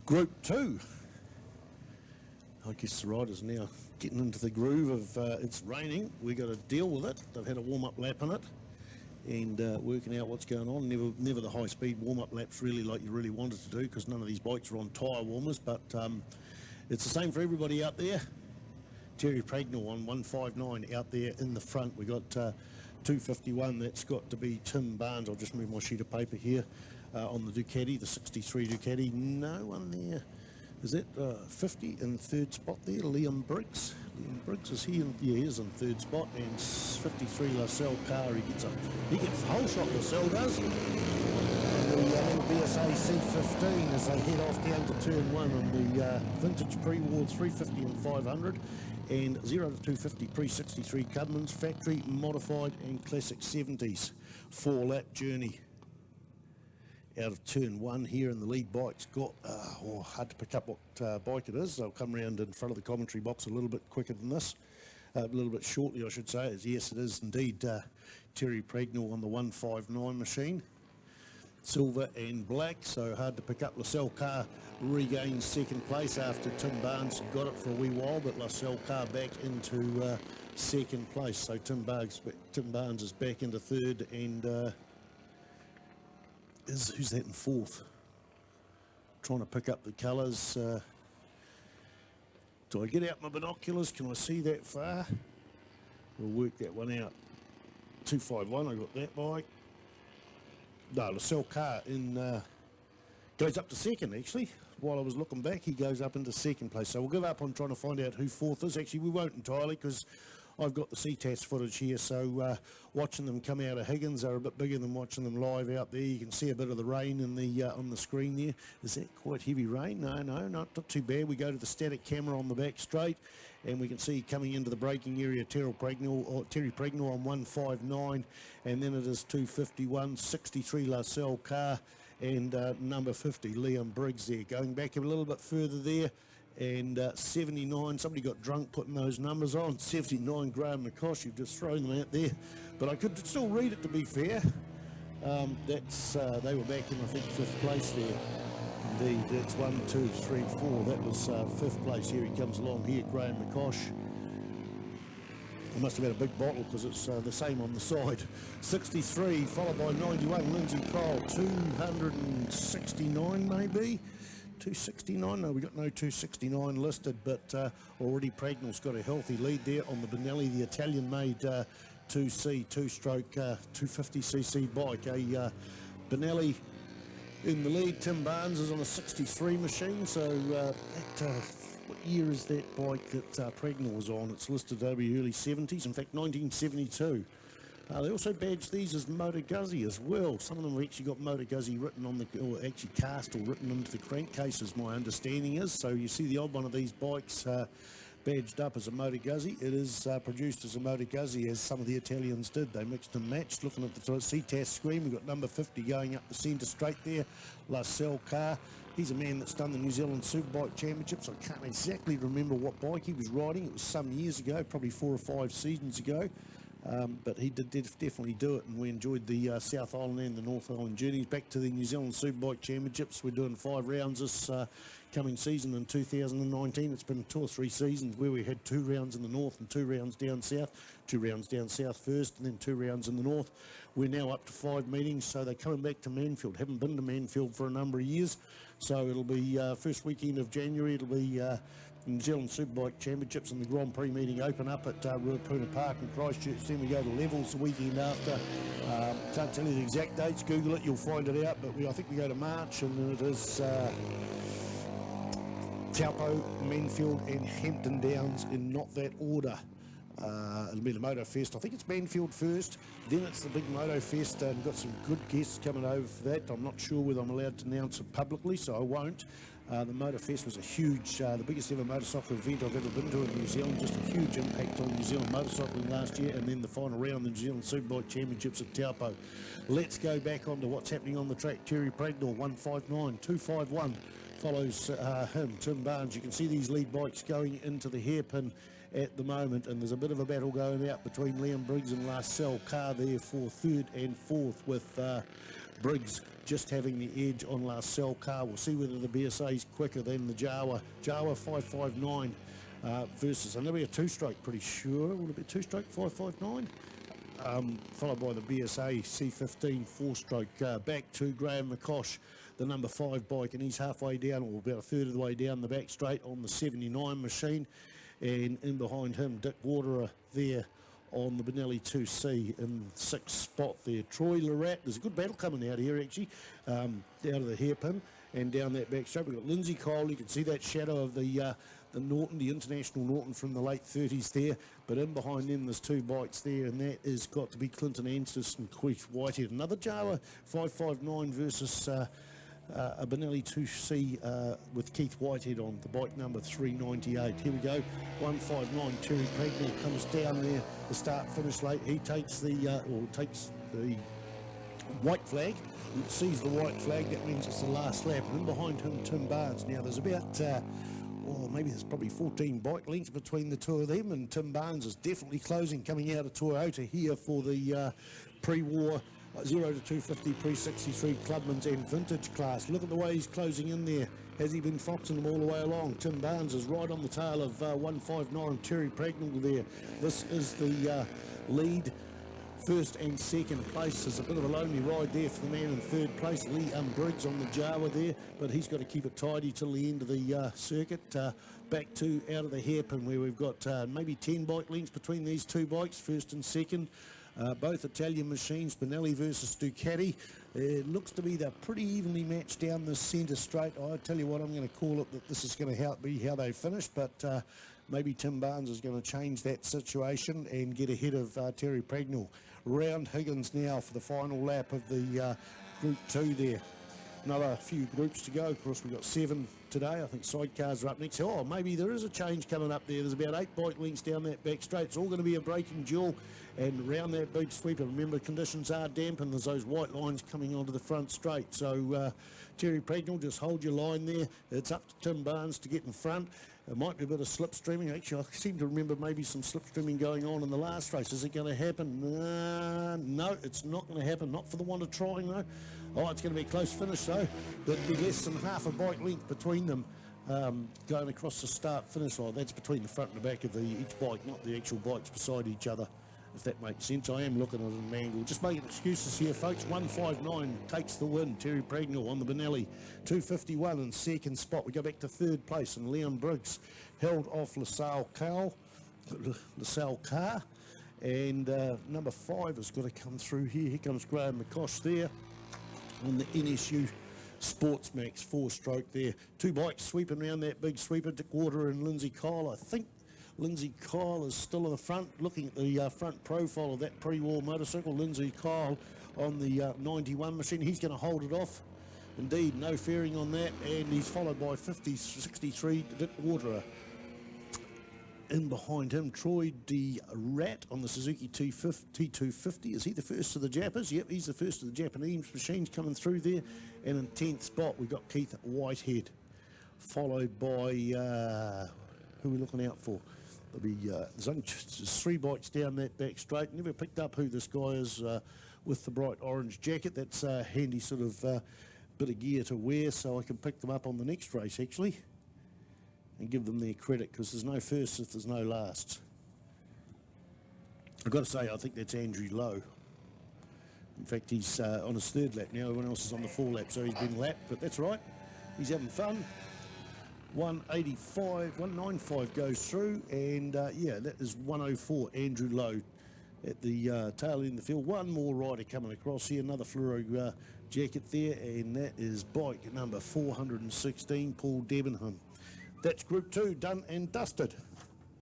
Group 2. I guess the riders now getting into the groove of it's raining. We've got to deal with it. They've had a warm-up lap on it and working out what's going on. Never the high-speed warm-up laps really like you really wanted to do, because none of these bikes are on tyre warmers, but it's the same for everybody out there. Terry Pragnell on 159 out there in the front. We got 251. That's got to be Tim Barnes. I'll just move my sheet of paper here on the Ducati, the 63 Ducati. No one there. Is that 50 in third spot there? Liam Briggs. Liam Briggs is here. Yeah, he is in third spot. And 53 Lascelles Carr. He gets the whole shot. Lascelles does. The BSA C15 as they head off down to turn 1 on the vintage pre-war 350 and 500, and 0 to 250 pre-63 Cudmans, factory modified and classic 70s 4-lap journey out of turn 1 here. And the lead bike's got hard to pick up what bike it is. They'll come around in front of the commentary box a little bit quicker than this, a little bit shortly I should say. Yes, it is indeed Terry Pragnell on the 159 machine, silver and black, so hard to pick up. Lascelles Carr regains second place after Tim Barnes got it for a wee while, but Lascelles Carr back into second place. So Tim Barnes is back into third, and who's that in fourth? Trying to pick up the colours. Do I get out my binoculars? Can I see that far? We'll work that one out. 251, I got that bike. No, Lascelles Carr goes up to second, actually. While I was looking back, he goes up into second place. So we'll give up on trying to find out who fourth is. Actually, we won't entirely, because I've got the Ctas footage here. So watching them come out of Higgins, they're a bit bigger than watching them live out there. You can see a bit of the rain in the on the screen there. Is that quite heavy rain? No, not too bad. We go to the static camera on the back straight, and we can see coming into the braking area Terry Pragnell on 159, and then it is 251, 63 Lascelles Carr, and number 50 Liam Briggs there. Going back a little bit further there, and 79, somebody got drunk putting those numbers on. 79 Graham McCosh, you've just thrown them out there, but I could still read it to be fair. That's they were back in, I think, 5th place there. Indeed, that's 1, 2, 3, 4. That was 5th place. Here he comes along here, Graham McCosh. I must have had a big bottle, because it's the same on the side. 63, followed by 91, Lindsay Kroll. 269 maybe? 269? No, we got no 269 listed, but already Pragnell's got a healthy lead there on the Benelli, the Italian-made 2C, two-stroke 250cc bike. A Benelli in the lead. Tim Barnes is on a 63 machine, so what year is that bike that Pragnell was on? It's listed to be early 70s, in fact 1972. They also badge these as Motor Guzzi as well. Some of them have actually got Motor Guzzi written on the, or actually cast or written into the crankcase, as my understanding is. So you see the odd one of these bikes badged up as a Motor Guzzi. It is produced as a Motor Guzzi, as some of the Italians did. They mixed and matched. Looking at the Ctas screen, we've got number 50 going up the centre straight there, Lascelles Carr. He's a man that's done the New Zealand Superbike Championships. I can't exactly remember what bike he was riding. It was some years ago, probably 4 or 5 seasons ago. But he did definitely do it, and we enjoyed the South Island and the North Island journeys. Back to the New Zealand Superbike Championships. We're doing 5 rounds this coming season in 2019. It's been 2 or 3 seasons where we had 2 rounds in the north and 2 rounds down south. 2 rounds down south first, and then 2 rounds in the north. We're now up to 5 meetings, so they're coming back to Manfield. Haven't been to Manfield for a number of years, so it'll be first weekend of January. It'll be New Zealand Superbike Championships and the Grand Prix meeting open up at Ruapuna Park in Christchurch. Then we go to Levels the weekend after. Can't tell you the exact dates. Google it, you'll find it out. But I think we go to March, and then it is Taupo, Manfield and Hampton Downs in not that order. It'll be the Moto Fest. I think it's Manfield first, then it's the big Moto Fest, and got some good guests coming over for that. I'm not sure whether I'm allowed to announce it publicly, so I won't. The Motor Fest was a huge, the biggest ever motorcycle event I've ever been to in New Zealand. Just a huge impact on New Zealand motorcycling last year, and then the final round, the New Zealand Superbike Championships at Taupo. Let's go back on to what's happening on the track. Terry Pragnell, 159, 251 follows him, Tim Barnes. You can see these lead bikes going into the hairpin at the moment, and there's a bit of a battle going out between Liam Briggs and Lascelles Carr there for 3rd and 4th, with Briggs just having the edge on La Salle Car. We'll see whether the BSA is quicker than the Jawa. Jawa 559 versus, and there'll be a two-stroke, pretty sure. Will it be a two-stroke 559? Followed by the BSA C15 four-stroke. Back to Graham McCosh, the number 5 bike, and he's halfway down, or about a third of the way down the back straight on the 79 machine. And in behind him, Dick Waterer there on the Benelli 2C in 6th spot there. Troy Leratte, there's a good battle coming out here actually, down to the hairpin and down that back straight. We've got Lindsay Cole, you can see that shadow of the Norton, the International Norton from the late 30s there, but in behind them there's 2 bikes there, and that has got to be Clinton Anstis and Keith Whitehead. Another Jawa 559 versus a Benelli 2C with Keith Whitehead on the bike number 398. Here we go, 159. Terry Pregnell comes down there, the start finish late. He takes the white flag, sees the white flag, that means it's the last lap. And in behind him, Tim Barnes. Now there's about maybe there's probably 14 bike lengths between the two of them, and Tim Barnes is definitely closing, coming out of Toyota here for the pre-war 0 to 250 pre-63 Clubman's and Vintage class. Look at the way he's closing in there. Has he been foxing them all the way along? Tim Barnes is right on the tail of 159, Terry Pregnell there. This is the lead. First and second place. There's a bit of a lonely ride there for the man in third place, Lee Briggs on the Jawa there, but he's got to keep it tidy till the end of the circuit. Back to out of the hairpin where we've got maybe 10 bike lengths between these 2 bikes, first and second. Both Italian machines, Benelli versus Ducati. It looks to be they're pretty evenly matched down the centre straight. I tell you what, I'm going to call it that this is going to be how they finish, but maybe Tim Barnes is going to change that situation and get ahead of Terry Pregnell. Round Higgins now for the final lap of the Group 2 there. Another few groups to go. Of course, we've got 7 today. I think sidecars are up next. Oh, maybe there is a change coming up there. There's about 8 bike lengths down that back straight. It's all going to be a braking duel. And round that big sweeper, remember, conditions are damp and there's those white lines coming onto the front straight. So Terry Pregnell, just hold your line there. It's up to Tim Barnes to get in front. There might be a bit of slipstreaming. Actually, I seem to remember maybe some slipstreaming going on in the last race. Is it going to happen? No, it's not going to happen. Not for the want of trying, though. Oh, it's going to be a close finish, though. There'll be less than half a bike length between them going across the start-finish line. That's between the front and the back of each bike, not the actual bikes beside each other, if that makes sense. I am looking at an angle. Just making excuses here, folks. 159 takes the win. Terry Pregnell on the Benelli. 251 in second spot. We go back to third place, and Liam Briggs held off LaSalle Car. And number 5 has got to come through here. Here comes Graham McCosh there on the NSU Sports Max 4-stroke there. 2 bikes sweeping around that big sweeper. Dick Water and Lindsay Kyle. I think Lindsay Kyle is still in the front, looking at the front profile of that pre-war motorcycle. Lindsay Kyle on the 91 machine. He's going to hold it off. Indeed, no fairing on that, and he's followed by 63 Dick Waterer. In behind him, Troy D. Rat on the Suzuki T250. Is he the first of the Jappers? Yep, he's the first of the Japanese machines coming through there. And in 10th spot, we've got Keith Whitehead, followed by, who are we looking out for? There'll be, there's only 3 bikes down that back straight. Never picked up who this guy is with the bright orange jacket. That's a handy sort of bit of gear to wear, so I can pick them up on the next race, actually, and give them their credit, because there's no first if there's no last. I've got to say, I think that's Andrew Lowe. In fact, he's on his 3rd lap now. Everyone else is on the 4 lap, so he's been lapped, but that's right. He's having fun. 195 goes through, and yeah, that is 104, Andrew Lowe at the tail end of the field. One more rider coming across here, another fluoro jacket there, and that is bike number 416, Paul Debenham. That's Group 2 done and dusted.